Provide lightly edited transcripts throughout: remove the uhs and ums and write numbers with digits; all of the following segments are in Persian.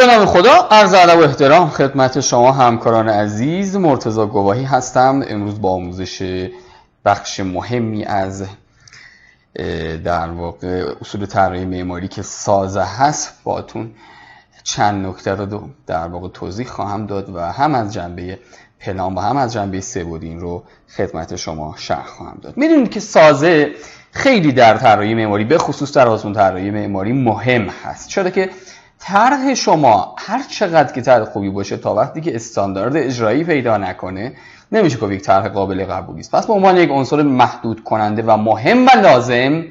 به نام خدا، عرض ادب و احترام خدمت شما همکاران عزیز. مرتضی گواهی هستم. امروز با آموزش بخش مهمی از در واقع اصول طراحی معماری که سازه هست باتون چند نکته رو در واقع توضیح خواهم داد و هم از جنبه پلان و هم از جنبه سه‌بعدی این رو خدمت شما شرح خواهم داد. میدونید که سازه خیلی در طراحی معماری به خصوص در آزمون طراحی معماری مهم هست، چرا که طرح شما هر چقدر که طرح خوبی باشه تا وقتی که استاندارد اجرایی پیدا نکنه نمیشه که یک طرح قابل قبولی است. پس به عنوان یک عنصر محدود کننده و مهم و لازم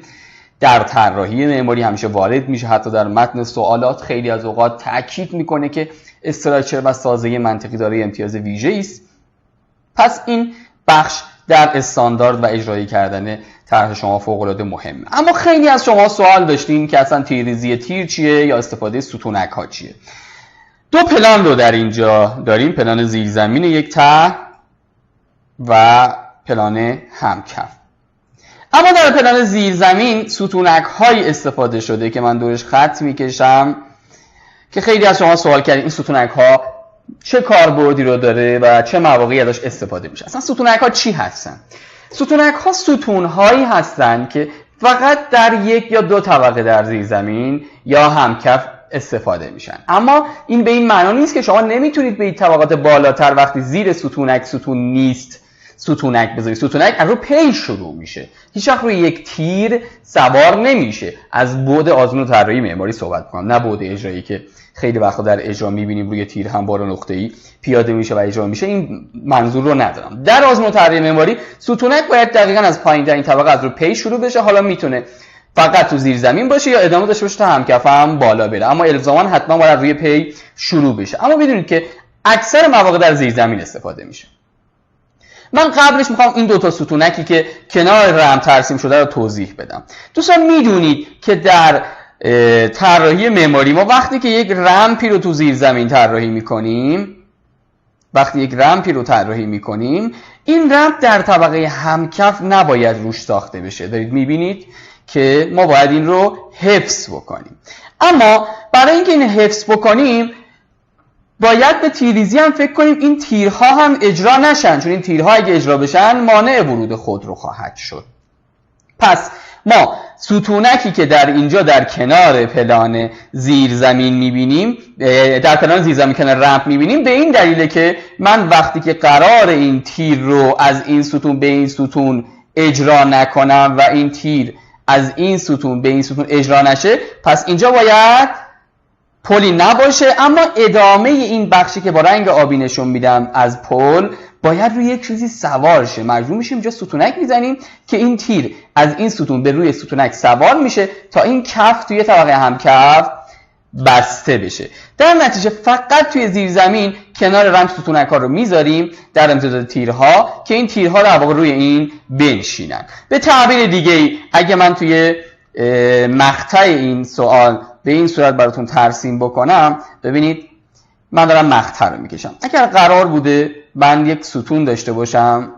در طراحی معماری همیشه وارد میشه. حتی در متن سوالات خیلی از اوقات تاکید میکنه که استراکچر و سازه منطقی دارای امتیاز ویژه‌ای است. پس این بخش در استاندارد و اجرایی کردن طرح شما فوق‌العاده مهمه. اما خیلی از شما سوال داشتین که اصلا تیرریزی تیر چیه یا استفاده ستونک ها چیه. دو پلان رو در اینجا داریم، پلان زیرزمین یک طرح و پلان همکف. اما در پلان زیرزمین ستونک های استفاده شده که من دورش خط میکشم که خیلی از شما سوال کردین این ستونک ها چه کاربردی رو داره و چه مواقعی ازش استفاده میشه. اصلا ستونک ها چی هستن؟ ستونک ها ستون هایی هستن که فقط در یک یا دو طبقه در زیرزمین یا همکف استفاده میشن. اما این به این معنا نیست که شما نمیتونید به این طبقات بالاتر وقتی زیر ستونک ستون نیست ستونک بذارید. ستونک از رو پی شروع میشه، هیچ وقت روی یک تیر سوار نمیشه. از بعد آزمون طراحی معماری صحبت میکنم، نه بعد اجرایی که خیلی وقتا در اجرا میبینیم روی تیر هموار نقطه‌ای پیاده میشه و اجرا میشه. این منظور رو ندارم. در آزمون طراحی معماری ستونک باید دقیقاً از پایین‌ترین طبقه از رو پی شروع بشه. حالا میتونه فقط تو زیر زمین باشه یا ادامه داشته باشه تا همکف هم بالا بره، اما الزاما حتما باید روی پی شروع بشه. اما میدونید که اکثر مواقع در زیر زمین استفاده میشه. من قبلش میخوام این دوتا ستونکی که کنار رم ترسیم شده رو توضیح بدم. دوستان میدونید که در طراحی معماری ما وقتی که یک رمپی رو تو زیر زمین طراحی میکنیم، این رمپ در طبقه همکف نباید روش ساخته بشه. دارید میبینید که ما باید این رو حفظ بکنیم. اما برای اینکه این حفظ بکنیم باید به تیرریزی هم فکر کنیم. این تیرها هم اجرا نشن، چون این تیرها اگه اجرا بشن مانع ورود خودرو خواهد شد. پس ما ستونکی که در اینجا در کنار پلان زیرزمین میبینیم، در پلان زیرزمین کنار رمپ میبینیم، به این دلیله که من وقتی که قرار این تیر رو از این ستون به این ستون اجرا نکنم و این تیر از این ستون به این ستون اجرا نشه، پس اینجا باید پلی نباشه. اما ادامه این بخشی که با رنگ آبی نشون میدم از پل باید روی یک چیزی سوار شه. مجبور میشیم اینجا ستونک میزنیم که این تیر از این ستون به روی ستونک سوار میشه تا این کف توی طبقه همکف بسته بشه. در نتیجه فقط توی زیرزمین کنار رمپ ستونک ها رو میذاریم در امتداد تیرها که این تیرها در واقع روی این بنشینن. به تعبیر دیگه اگه من توی مقطع این سوال به این صورت براتون ترسیم بکنم، ببینید من دارم مقطع رو میکشم. اگر قرار بوده من یک ستون داشته باشم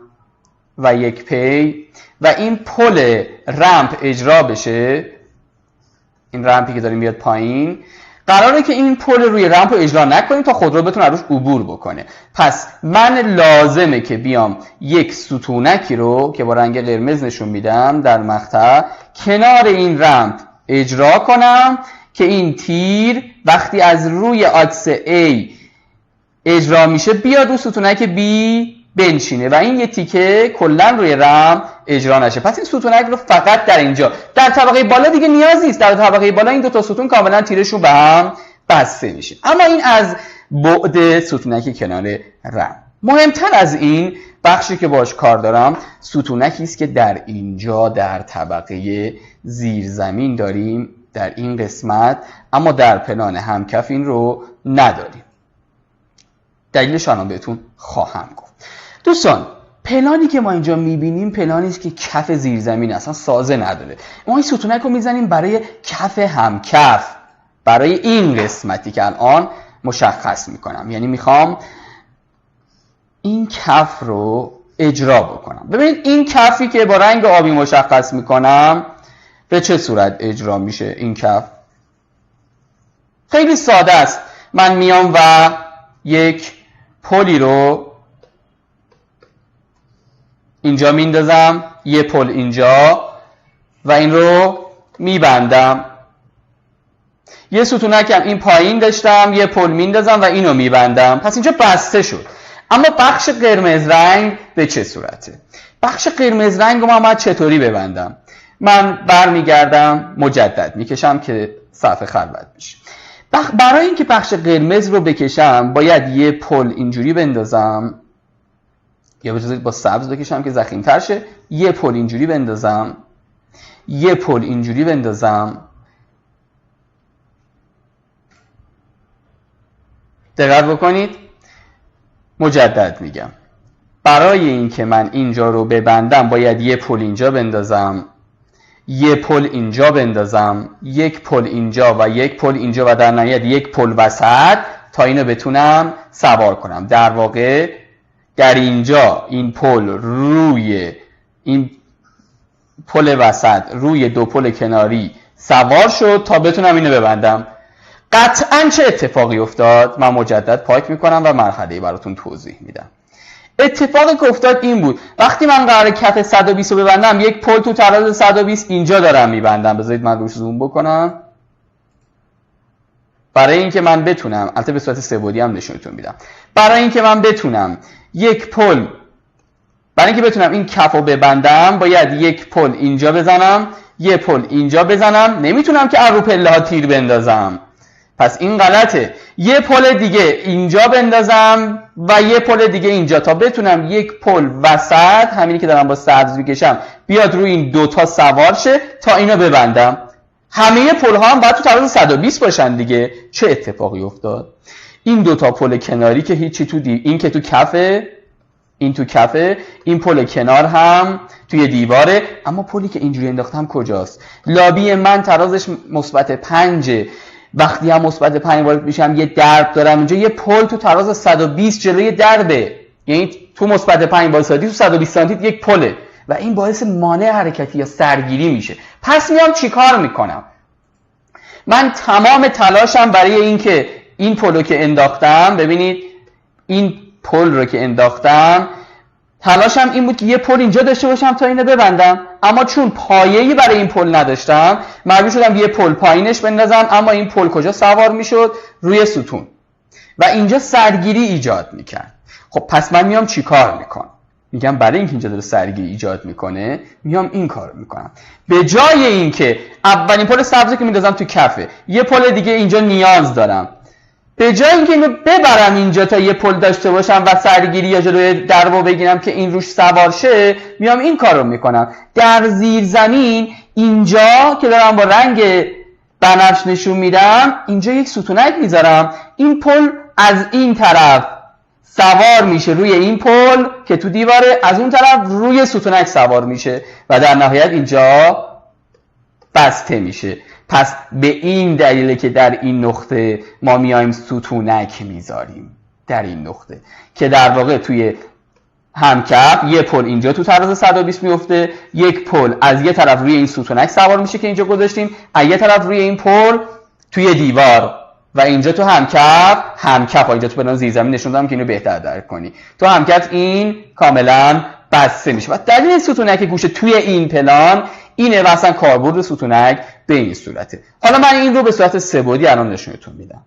و یک پی و این پل رمپ اجرا بشه، این رمپی که داریم بیاد پایین، قراره که این پل روی رمپ رو اجرا نکنیم تا خودرو بتونه روش عبور بکنه. پس من لازمه که بیام یک ستونکی رو که با رنگ قرمز نشون میدم در مقطع کنار این رمپ اجرا کنم که این تیر وقتی از روی آکس A اجرا میشه بیاد رو ستونک B بنشینه و این یه تیکه کلا روی رمپ اجرا نشه. پس این ستونک رو فقط در اینجا، در طبقه بالا دیگه نیاز نیست. در طبقه بالا این دو تا ستون کاملا تیرشون به هم بسته میشه. اما این از بعد ستونک کنار رمپ. مهمتر از این بخشی که باش کار دارم ستونکی است که در اینجا در طبقه زیرزمین داریم در این قسمت، اما در پلان همکف این رو نداریم. دلیلش الان بهتون خواهم گفت. دوستان پلانی که ما اینجا میبینیم پلانی است که کف زیرزمین اصلا سازه نداره. ما این ستونک رو میزنیم برای کف همکف، برای این قسمتی که الان مشخص میکنم. یعنی میخوام این کف رو اجرا بکنم. ببینید این کفی که با رنگ آبی مشخص میکنم به چه صورت اجرا میشه. این کف خیلی ساده است. من میام و یک پلی رو اینجا میندازم، یه پل اینجا و این رو میبندم. یه ستونکم این پایین داشتم، یه پل میندازم و اینو میبندم. پس اینجا بسته شد. اما بخش قرمز رنگ به چه صورته؟ بخش قرمز رنگ رو من چطوری ببندم؟ من برمیگردم مجدد میکشم که صفحه خلوت بشه. برای اینکه بخش قرمز رو بکشم باید یه پل اینجوری بندازم، یا بذارید با سبز بکشم که ضخیم‌تر شه. یه پل اینجوری بندازم، یه پل اینجوری بندازم. دقت بکنید، مجدد میگم. برای اینکه من اینجا رو ببندم باید یه پل اینجا بندازم، یه پل اینجا بندازم، یک پل اینجا و یک پل اینجا و در نهایت یک پل وسط تا اینو بتونم سوار کنم. در واقع در اینجا این پل روی این پل وسط روی دو پل کناری سوار شد تا بتونم اینو ببندم. قطعاً چه اتفاقی افتاد؟ من مجدد پاک میکنم و مرحله براتون توضیح میدم. اتفاقی که افتاد این بود، وقتی من قراره کف 120 رو ببندم، یک پل تو تراز 120 اینجا دارم میبندم. بذارید من روش زوم بکنم برای اینکه من بتونم، البته به صورت سه‌بعدی هم نشونتون میدم، برای اینکه من بتونم یک پل، برای اینکه بتونم این کف رو ببندم باید یک پل اینجا بزنم، یه پل اینجا بزنم. نمیتونم که رو پله ها تیر بندازم، پس این غلطه. یه پل دیگه اینجا بندازم و یه پل دیگه اینجا تا بتونم یک پل وسط، همینی که دارم با سبز میکشم، بیاد روی این دوتا سوار شه تا اینو ببندم. همه پل ها هم باید تو تراز 120 باشن دیگه. چه اتفاقی افتاد؟ این دوتا پل کناری که هیچی تو این که تو کفه، این تو کفه، این پل کنار هم توی دیواره. اما پلی که اینجوری انداختم کجاست؟ لابی من ترازش -5. وقتی هم -5 وارد میشم یه درب دارم اینجا، یه پل تو تراز 120 جلوی دربه، یعنی تو -5 وایسادی تو 120 سانتی یک پله و این باعث مانع حرکتی یا سرگیری میشه. پس میام چیکار میکنم؟ من تمام تلاشم برای اینکه این پلو که انداختم، ببینید این پل رو که انداختم، تلاشم این بود که یه پل اینجا داشته باشم تا اینو ببندم. اما چون پایه‌ای برای این پل نداشتم مجبور شدم یه پل پایینش بندازم. اما این پل کجا سوار میشد؟ روی ستون و اینجا سرگیری ایجاد میکرد. خب پس من میام چی کار میکنم؟ میگم برای اینکه اینجا داره سرگیری ایجاد میکنه میام این کار میکنم. به جای اینکه اولین پل سبزی که میندازم تو کفه، یه پل دیگه اینجا نیاز دارم، به جای اینکه اینو ببرم اینجا تا یه پل داشته باشم و سرگیری یا جلوی دربو بگیرم که این روش سوار شه، میام این کارو میکنم. در زیر زمین اینجا که دارم با رنگ بنفش نشون میدم، اینجا یک ستونک میذارم. این پل از این طرف سوار میشه روی این پل که تو دیواره، از اون طرف روی ستونک سوار میشه و در نهایت اینجا بسته میشه. پس به این دلیله که در این نقطه ما میایم ستونک میذاریم، در این نقطه که در واقع توی همکف یه پل اینجا تو تراز 120 میفته، یک پل از یه طرف روی این ستونک سوار میشه که اینجا گذاشتیم، از یه طرف روی این پل توی دیوار و اینجا تو همکف اینجا تو پلان زیرزمین نشون دادم که اینو بهتر درک کنی. تو همکف این کاملا بسته میشه و دلیل ستونک گوشه توی این پلان اینه و اصلا کاربرد ستونک به این صورته. حالا من این رو به صورت سه‌بعدی الان نشونتون میدم.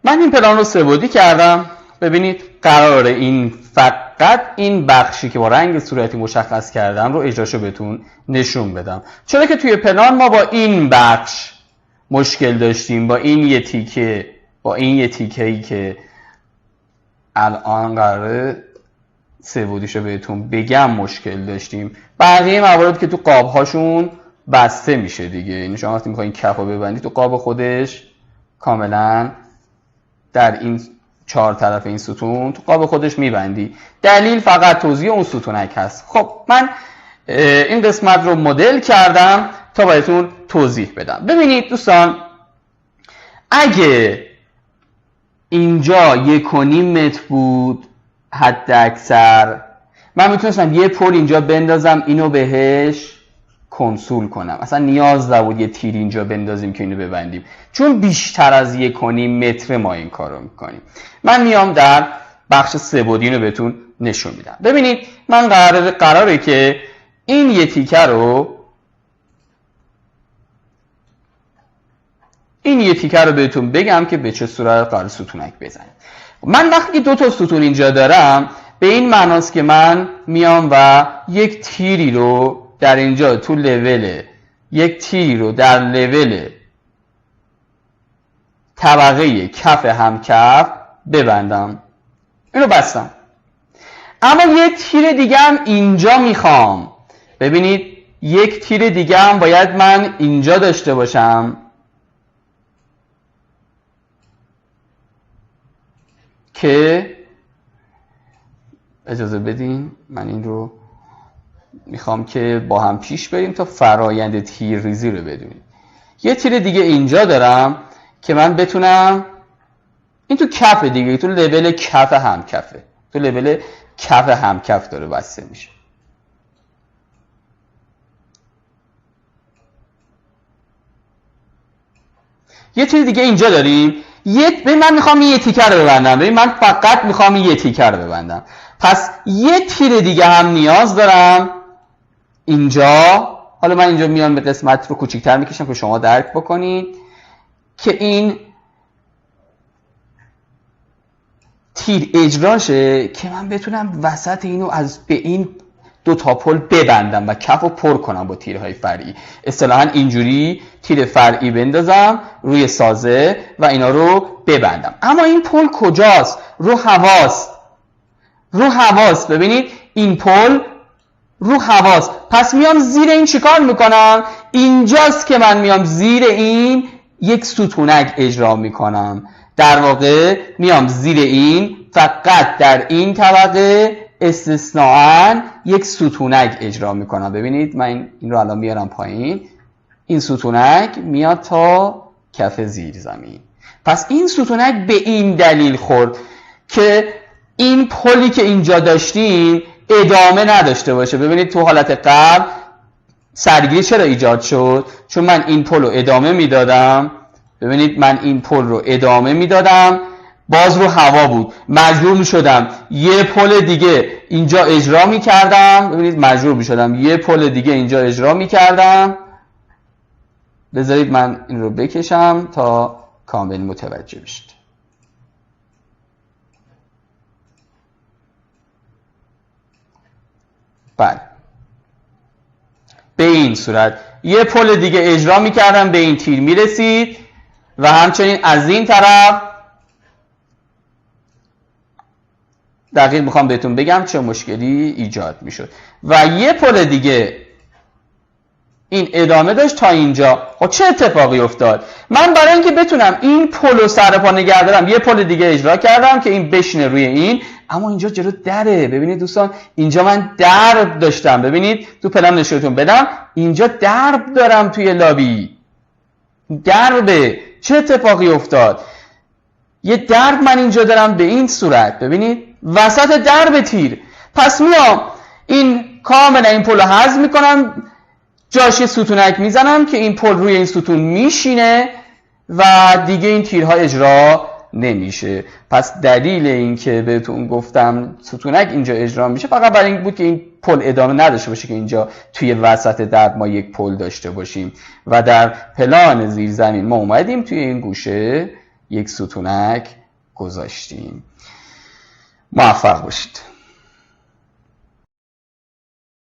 من این پلان رو سه‌بعدی کردم. ببینید قراره این فقط این بخشی که با رنگ صورتی مشخص کردم رو اجراشو بهتون نشون بدم، چرا که توی پلان ما با این بخش مشکل داشتیم، با این یه تیکه‌ای که الان قراره سه‌بعدیشو بهتون بگم مشکل داشتیم. بقیه موارد که تو قاب‌هاشون بسته میشه دیگه، یعنی شما وقتی می‌خواید کفو ببندی تو قاب خودش کاملا در این چهار طرف این ستون تو قاب خودش میبندی. دلیل فقط توضیح اون ستونک هست. خب من این قسمت رو مدل کردم تا بهتون توضیح بدم. ببینید دوستان، اگه اینجا 1.5 متر بود حد اکثر، من میتونستم یه پل اینجا بندازم، اینو بهش کنسول کنم. اصلا نیاز نبود یه تیر اینجا بندازیم که اینو ببندیم، چون بیشتر از 1.5 متر ما این کارو میکنیم. من میام در بخش سه‌بعدی رو بهتون نشون میدم. ببینید من قراره که این یه تیکه رو بهتون بگم که به چه صورت قرار ستونک بزنیم. من وقتی که 2 تا ستون اینجا دارم، به این معناست که من میام و یک تیری رو در اینجا تو لول، یک تیری رو در لول طبقه کف همکف ببندم. اینو بستم. اما یک تیر دیگه هم اینجا میخوام. ببینید یک تیر دیگه هم باید من اینجا داشته باشم که اجازه بدین من این رو میخوام که با هم پیش بریم تا فرایند تیرریزی رو بدونیم. یه تیر دیگه اینجا دارم که من بتونم این تو کف دیگه، تو لول کف همکفه، تو لول کف همکف داره بسته میشه. یه تیر دیگه اینجا داریم. من میخوام یه تیکه رو ببندم. ببین من فقط میخوام یه تیکه رو ببندم. پس یه تیر دیگه هم نیاز دارم اینجا. حالا من اینجا میام به قسمت رو کوچیک‌تر میکشم که شما درک بکنید که این تیر اجراشه که من بتونم وسط اینو به این 2 تا پل ببندم و کف رو پر کنم با تیرهای فرعی. اصطلاحاً اینجوری تیر فرعی بندازم روی سازه و اینا رو ببندم. اما این پل کجاست؟ رو هواست. ببینید این پل رو هواست. پس میام زیر این چیکار میکنم؟ اینجاست که من میام زیر این یک ستونک اجرا میکنم. در واقع میام زیر این، فقط در این طبقه استثناءً یک ستونک اجرا میکنم. ببینید من این رو الان میارم پایین. این ستونک میاد تا کف زیر زمین. پس این ستونک به این دلیل خورد که این پلی که اینجا داشتیم ادامه نداشته باشه. ببینید تو حالت قبل سرگیری چرا ایجاد شد؟ چون من این پل رو ادامه میدادم. ببینید من این پل رو ادامه میدادم، باز رو هوا بود، مجبور میشدم یه پل دیگه اینجا اجرا میکردم. ببینید مجبور میشدم یه پل دیگه اینجا اجرا میکردم. بذارید من این رو بکشم تا کامل متوجه بشید. بله به این صورت یه پل دیگه اجرا میکردم، به این تیر میرسید و همچنین از این طرف دقیق میخوام بهتون بگم چه مشکلی ایجاد میشد و یه پل دیگه این ادامه داشت تا اینجا. خب چه اتفاقی افتاد؟ من برای اینکه بتونم این پل رو سر پا نگه دارم یه پل دیگه اجرا کردم که این بشینه روی این، اما اینجا جلو دره. ببینید دوستان اینجا من درب داشتم. ببینید تو پلم نشونتون بدم اینجا درب دارم توی لابی، دربه. چه اتفاقی افتاد؟ یه درب من اینجا دارم به این صورت. ببینید وسط درب تیر. پس میام این کاملا این پل رو حذف میکنم، جاش یه ستونک میزنم که این پل روی این ستون میشینه و دیگه این تیرها اجرا نمیشه. پس دلیل این که بهتون گفتم ستونک اینجا اجرا میشه فقط برای این بود که این پل ادامه نداشته باشه که اینجا توی وسط درب ما یک پل داشته باشیم و در پلان زیرزمین ما اومدیم توی این گوشه یک ستونک گذاشتیم. موفق باشید.